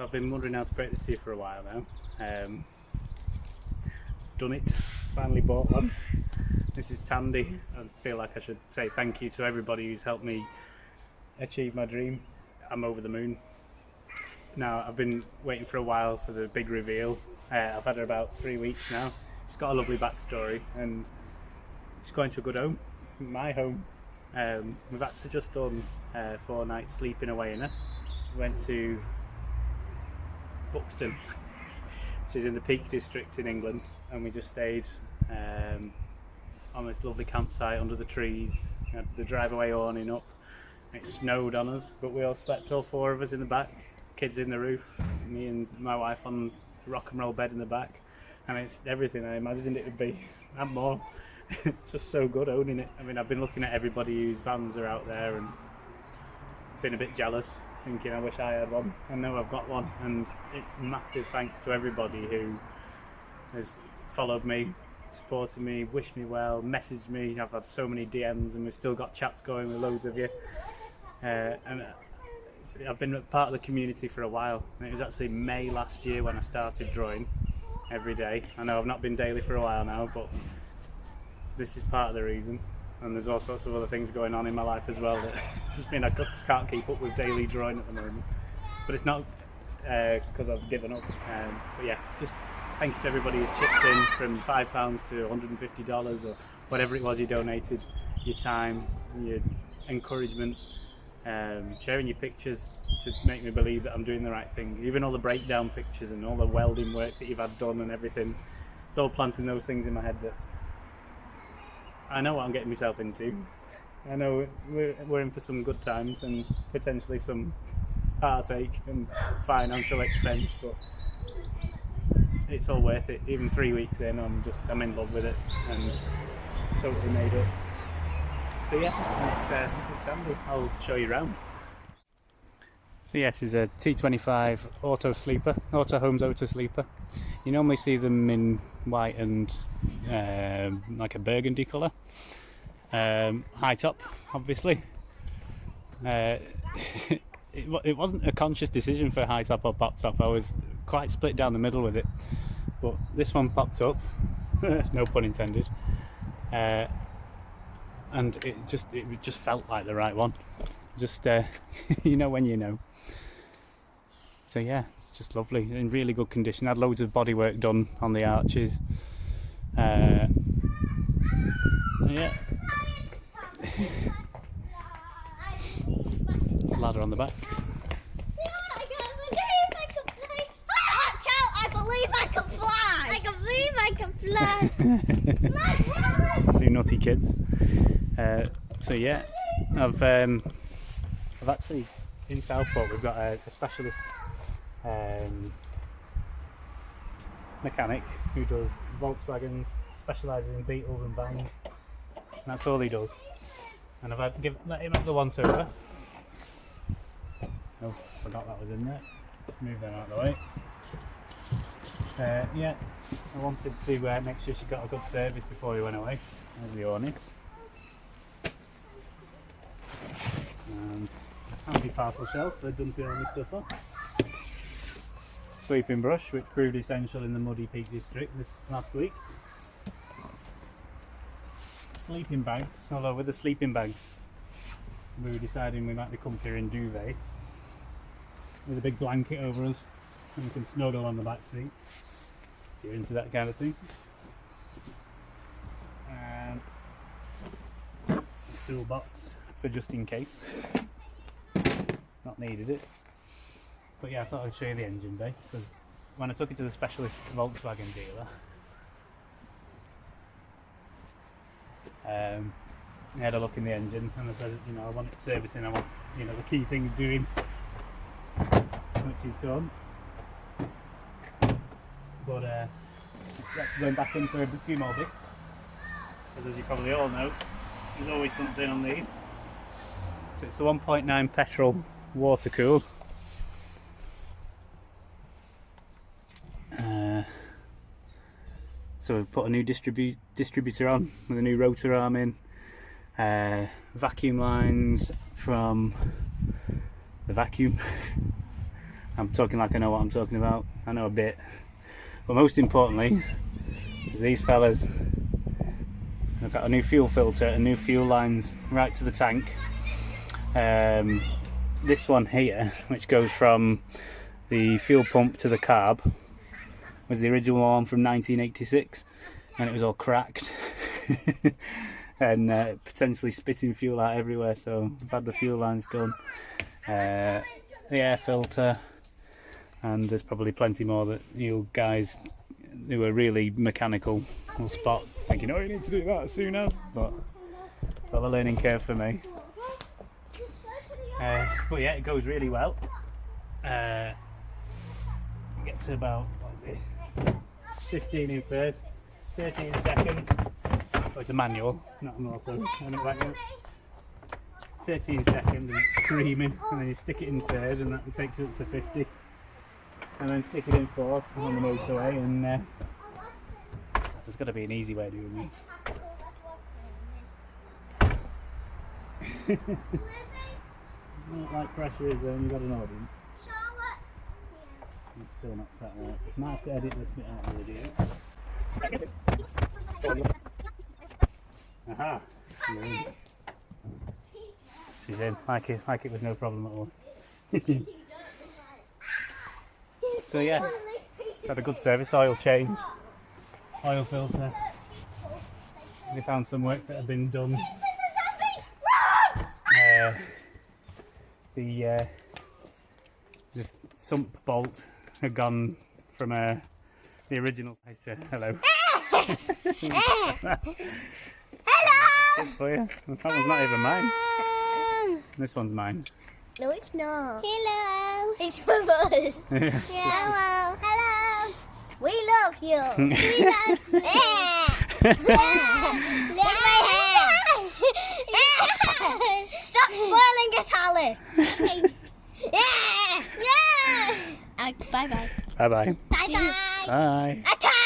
So I've been wondering how to break this to you for a while now. Done it, finally bought one. This is Tandy. I feel like I should say thank you to everybody who's helped me achieve my dream. I'm over the moon. Now, I've been waiting for a while for the big reveal. I've had her about 3 weeks now. She's got a lovely backstory and she's going to a good home, my home. We've actually just done 4 nights sleeping away in her. We went to Buxton, which is in the Peak District in England, and we just stayed on this lovely campsite under the trees. We had the drive away awning up. It snowed on us, but we all slept, all 4 of us in the back, kids in the roof, me and my wife on the rock and roll bed in the back, and it's everything I imagined it would be and more. It's just so good owning it. I mean, I've been looking at everybody whose vans are out there and been a bit jealous, thinking I wish I had one. I know I've got one, and it's massive thanks to everybody who has followed me, supported me, wished me well, messaged me. I've had so many DMs and we've still got chats going with loads of you. And I've been part of the community for a while. And it was actually May last year when I started drawing every day. I know I've not been daily for a while now, but this is part of the reason. And there's all sorts of other things going on in my life as well that just mean I just can't keep up with daily drawing at the moment. But it's not because I've given up. But yeah, just thank you to everybody who's chipped in from £5 to $150 or whatever it was you donated, your time, your encouragement, sharing your pictures to make me believe that I'm doing the right thing. Even all the breakdown pictures and all the welding work that you've had done and everything. It's all planting those things in my head that I know what I'm getting myself into. I know we're in for some good times and potentially some heartache and financial expense, but it's all worth it. Even 3 weeks in, I'm in love with it and totally made it. So yeah, this is Tandy. I'll show you around. So yeah, she's a T25 auto sleeper, auto homes auto sleeper. You normally see them in white and like a burgundy colour. High top, obviously. It wasn't a conscious decision for high top or pop top. I was quite split down the middle with it, but this one popped up, no pun intended, and it just felt like the right one. Just you know when you know. So yeah, it's just lovely, in really good condition. Had loads of bodywork done on the arches. Yeah. Ladder on the back. Two naughty kids. So yeah, I've actually in Southport we've got a specialist mechanic who does Volkswagens, specialises in Beetles and vans. And that's all he does. And I've let him have the once over. Oh, forgot that was in there. Move them out of the way. Yeah, I wanted to make sure she got a good service before we went away. There's the awning. And a handy parcel shelf for dumping all my stuff on. Sweeping brush, which proved essential in the muddy Peak District this last week. Sleeping bags, although with the sleeping bags we were deciding we might be comfier in duvet with a big blanket over us and we can snuggle on the back seat if you're into that kind of thing. And a toolbox for just in case. Not needed it, but yeah, I thought I'd show you the engine bay because when I took it to the specialist Volkswagen dealer, I had a look in the engine and I said, you know, I want it servicing, I want, you know, the key things doing, which is done. But it's actually going back in for a few more bits, because as you probably all know, there's always something on these. So it's the 1.9 petrol water cooled. So we've put a new distributor on with a new rotor arm in, vacuum lines from the vacuum I'm talking like I know what I'm talking about. I know a bit. But most importantly, is these fellas. I've got a new fuel filter and new fuel lines right to the tank. This one here, which goes from the fuel pump to the carb, was the original one from 1986, and it was all cracked and potentially spitting fuel out everywhere. So I've had the fuel lines done, the air filter, and there's probably plenty more that you guys who are really mechanical will spot, thinking, oh, you need to do that as soon as, but it's all a learning curve for me. But yeah, it goes really well. Get to about, what is it, 15 in first, 13 in second. Oh, it's a manual, not an auto. 13 second and it's screaming, and then you stick it in third and that takes it up to 50. And then stick it in fourth on the motorway, and there's got to be an easy way of doing it. Like pressure is then, you've got an audience. It's still not set right. Might have to edit this bit out of the video. Aha! She's in, like it was no problem at all. So yeah, it's had a good service, oil change, oil filter. We found some work that had been done. The sump bolt had gone from the original size to hello. Hello! It's for you. That one's not even mine. This one's mine. No, it's not. Hello. It's from us. Yeah. Hello. Hello. We love you. We love you. Look my hair. Stop spoiling it, Holly. Yeah. Bye bye. Bye bye. Bye bye. Bye. Attack!